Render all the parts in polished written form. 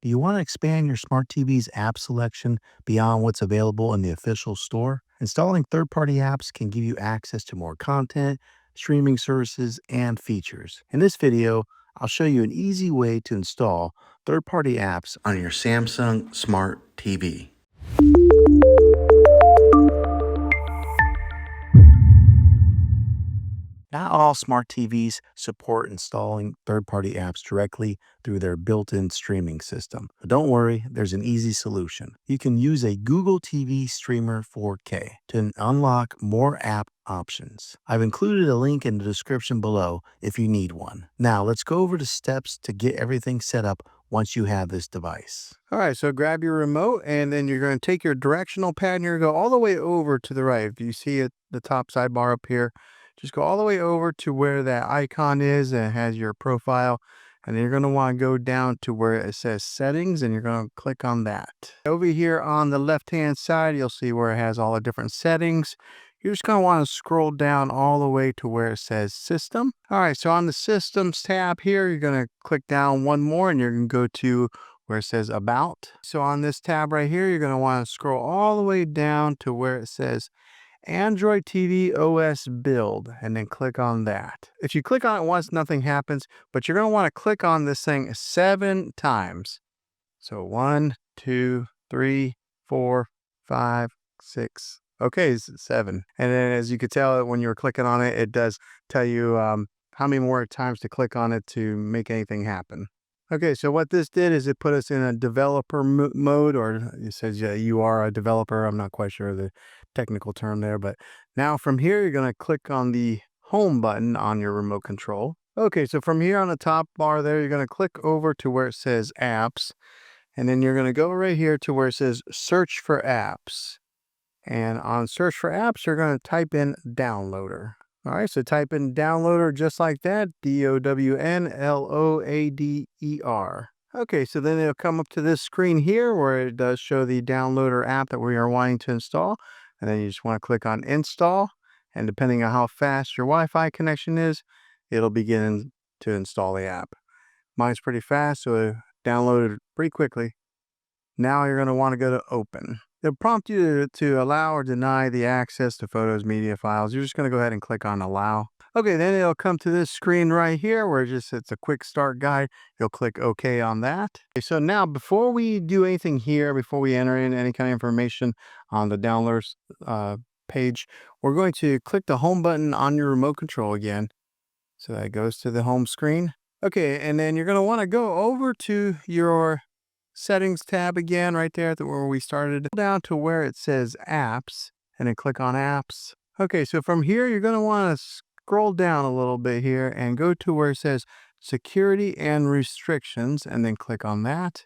Do you want to expand your smart TV's app selection beyond what's available in the official store? Installing third party apps can give you access to more content, streaming services, and features. In this video, I'll show you an easy way to install third party apps on your Samsung Smart TV. Not all smart TVs support installing third-party apps directly through their built-in streaming system. But don't worry, there's an easy solution. You can use a Google TV Streamer 4K to unlock more app options. I've included a link in the description below if you need one. Now, let's go over the steps to get everything set up once you have this device. All right, so grab your remote and then you're going to take your directional pad and you're going to go all the way over to the right. If you see it, the top sidebar up here, just go all the way over to where that icon is and it has your profile. And then you're going to want to go down to where it says settings and you're going to click on that. Over here on the left-hand side, you'll see where it has all the different settings. You're just going to want to scroll down all the way to where it says system. All right, so on the systems tab here, you're going to click down one more and you're going to go to where it says about. So on this tab right here, you're going to want to scroll all the way down to where it says Android TV OS build and then click on that. If you click on it once, nothing happens, but you're going to want to click on this thing 7 times. So 1, 2, 3, 4, 5, 6. Okay, it's 7. And then as you could tell when you were clicking on it, it does tell you how many more times to click on it to make anything happen. Okay, so what this did is it put us in a developer mode, or it says you are a developer. I'm not quite sure the technical term there, but now from here, you're going to click on the home button on your remote control. Okay, so from here on the top bar there, you're going to click over to where it says apps, and then you're going to go right here to where it says search for apps. And on search for apps, you're going to type in downloader. All right, so type in downloader just like that, DOWNLOADER. Okay, so then it'll come up to this screen here where it does show the downloader app that we are wanting to install. And then you just want to click on install. And depending on how fast your Wi-Fi connection is, it'll begin to install the app. Mine's pretty fast, so it downloaded pretty quickly. Now you're going to want to go to open. It'll prompt you to allow or deny the access to photos, media files. You're just going to go ahead and click on allow. Okay, then it'll come to this screen right here where it's a quick start guide. You'll click OK on that. Okay, so now before we do anything here, before we enter in any kind of information on the downloads page, we're going to click the home button on your remote control again. So that goes to the home screen. Okay, and then you're going to want to go over to your settings tab again right there where we started, down to where it says apps and then click on apps. Okay, so from here you're going to want to scroll down a little bit here and go to where it says security and restrictions and then click on that.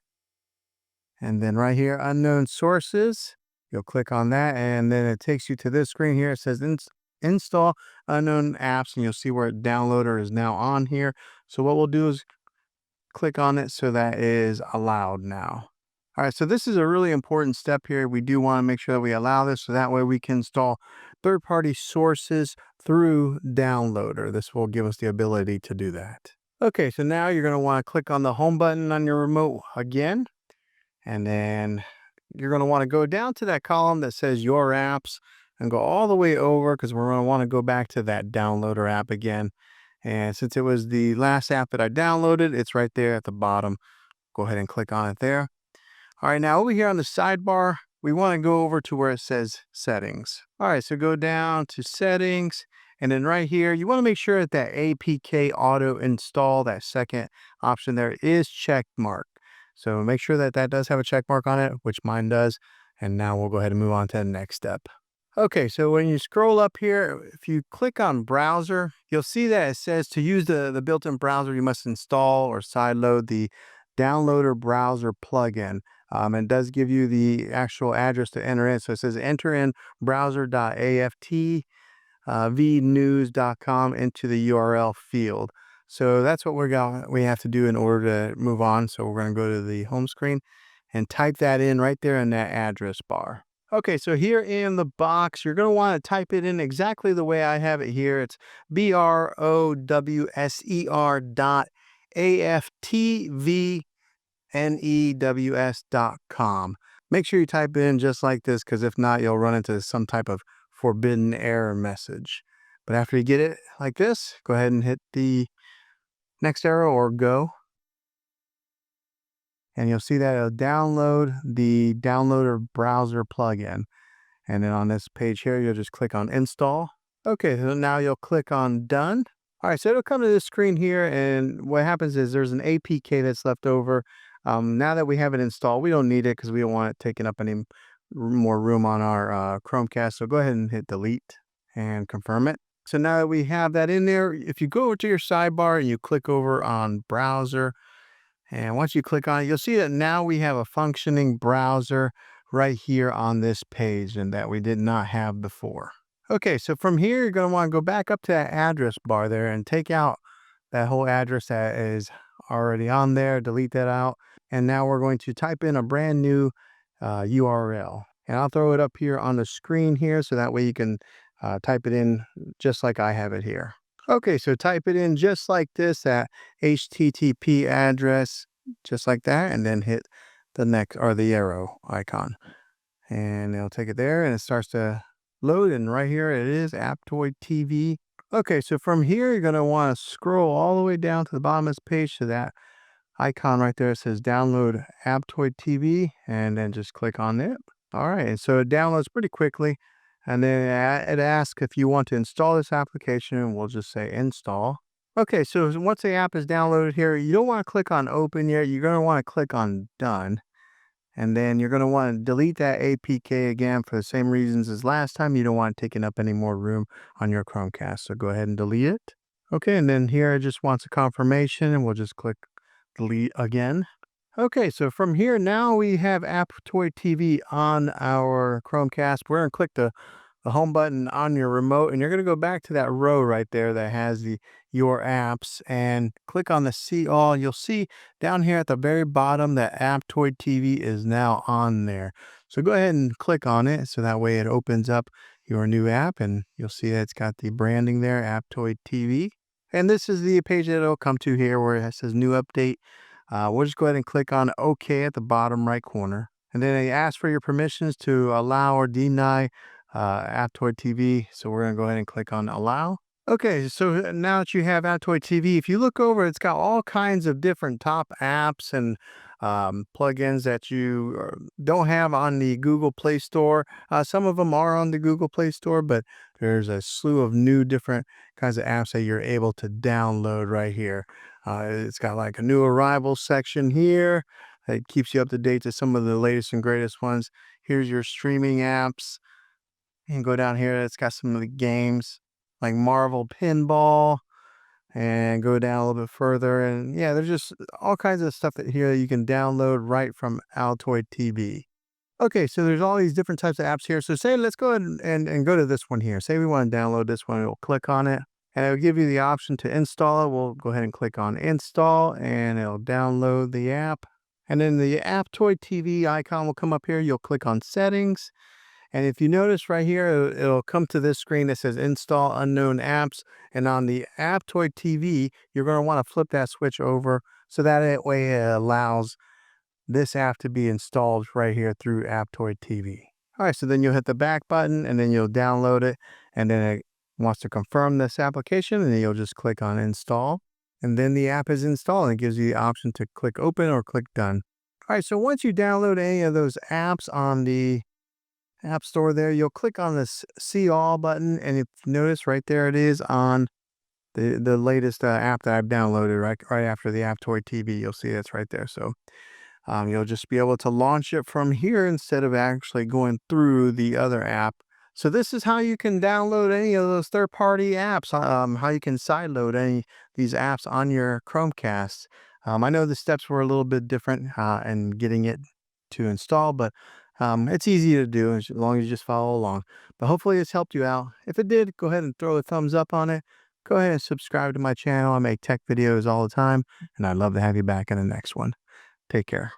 And then right here, unknown sources, you'll click on that and then it takes you to this screen here. It says install unknown apps and you'll see where downloader is now on here. So what we'll do is click on it so that is allowed now. All right, so this is a really important step here. We do want to make sure that we allow this so that way we can install third-party sources through downloader. This will give us the ability to do that. Okay, so now you're going to want to click on the home button on your remote again, and then you're going to want to go down to that column that says your apps and go all the way over because we're going to want to go back to that downloader app again. And since it was the last app that I downloaded, it's right there at the bottom. Go ahead and click on it there. All right, now over here on the sidebar, we want to go over to where it says settings. All right, so go down to settings. And then right here, you want to make sure that that APK auto install, that second option there is check mark. So make sure that that does have a check mark on it, which mine does. And now we'll go ahead and move on to the next step. Okay, so when you scroll up here, if you click on browser, you'll see that it says to use the built-in browser, you must install or sideload the downloader browser plugin. And it does give you the actual address to enter in. So it says enter in browser.aftvnews.com into the URL field. So that's what we have to do in order to move on. So we're going to go to the home screen and type that in right there in that address bar. Okay, so here in the box, you're going to want to type it in exactly the way I have it here. It's browser.aftvnews.com news.com. Make sure you type in just like this, because if not, you'll run into some type of forbidden error message. But after you get it like this, go ahead and hit the next arrow or go. And you'll see that it'll download the downloader browser plugin. And then on this page here, you'll just click on install. Okay, so now you'll click on done. All right, so it'll come to this screen here, and what happens is there's an APK that's left over. Now that we have it installed, we don't need it because we don't want it taking up any more room on our Chromecast. So go ahead and hit delete and confirm it. So now that we have that in there, if you go over to your sidebar and you click over on browser, and once you click on it, you'll see that now we have a functioning browser right here on this page, and that we did not have before. Okay, so from here, you're going to want to go back up to that address bar there and take out that whole address that is already on there, delete that out. And now we're going to type in a brand new URL. And I'll throw it up here on the screen here, so that way you can type it in just like I have it here. Okay, so type it in just like this, at HTTP address, just like that, and then hit the next, or the arrow icon. And it'll take it there, and it starts to load, and right here it is, Apptoid TV. Okay, so from here, you're going to want to scroll all the way down to the bottom of this page to that icon right there. It says download Apptoid TV, and then just click on it. All right, and so it downloads pretty quickly, and then it asks if you want to install this application, and we'll just say install. Okay, so once the app is downloaded here, you don't want to click on open yet. You're going to want to click on done. And then you're going to want to delete that APK again for the same reasons as last time. You don't want it taking up any more room on your Chromecast. So go ahead and delete it. Okay, and then here it just wants a confirmation, and we'll just click delete again. Okay, so from here now we have Apptoid TV on our Chromecast. We're going to click the home button on your remote, and you're going to go back to that row right there that has your apps, and click on the see all. You'll see down here at the very bottom that Apptoid TV is now on there. So go ahead and click on it, so that way it opens up your new app, and you'll see that it's got the branding there, Apptoid TV. And this is the page that it'll come to here where it says new update. We'll just go ahead and click on OK at the bottom right corner. And then they ask for your permissions to allow or deny Apptoid TV. So we're going to go ahead and click on allow. Okay, so now that you have Apptoid TV, if you look over, it's got all kinds of different top apps and plugins that you don't have on the Google Play Store. Some of them are on the Google Play Store, but there's a slew of new different kinds of apps that you're able to download right here. It's got like a new arrivals section here. It keeps you up to date to some of the latest and greatest ones. Here's your streaming apps. You can go down here. It's got some of the games like Marvel Pinball, and go down a little bit further. And yeah, there's just all kinds of stuff that here that you can download right from Apptoid TV. Okay, so there's all these different types of apps here. So say, let's go ahead and go to this one here. Say we want to download this one. We'll click on it, and it'll give you the option to install it. We'll go ahead and click on install, and it'll download the app. And then the Apptoid TV icon will come up here. You'll click on settings. And if you notice right here, it'll come to this screen that says install unknown apps. And on the Apptoid TV, you're going to want to flip that switch over, so that way it allows this app to be installed right here through Apptoid TV. All right, so then you'll hit the back button, and then you'll download it. And then it wants to confirm this application, and then you'll just click on install. And then the app is installed, and it gives you the option to click open or click done. All right, so once you download any of those apps on the App Store there, you'll click on this see all button, and if you notice right there, it is on the latest app that I've downloaded right after the Apptoid TV. You'll see it's right there. So you'll just be able to launch it from here instead of actually going through the other app. So this is how you can download any of those third-party apps, how you can sideload any of these apps on your Chromecast. I know the steps were a little bit different in getting it to install, but it's easy to do as long as you just follow along. But hopefully it's helped you out. If it did, go ahead and throw a thumbs up on it. Go ahead and subscribe to my channel. I make tech videos all the time, and I'd love to have you back in the next one. Take care.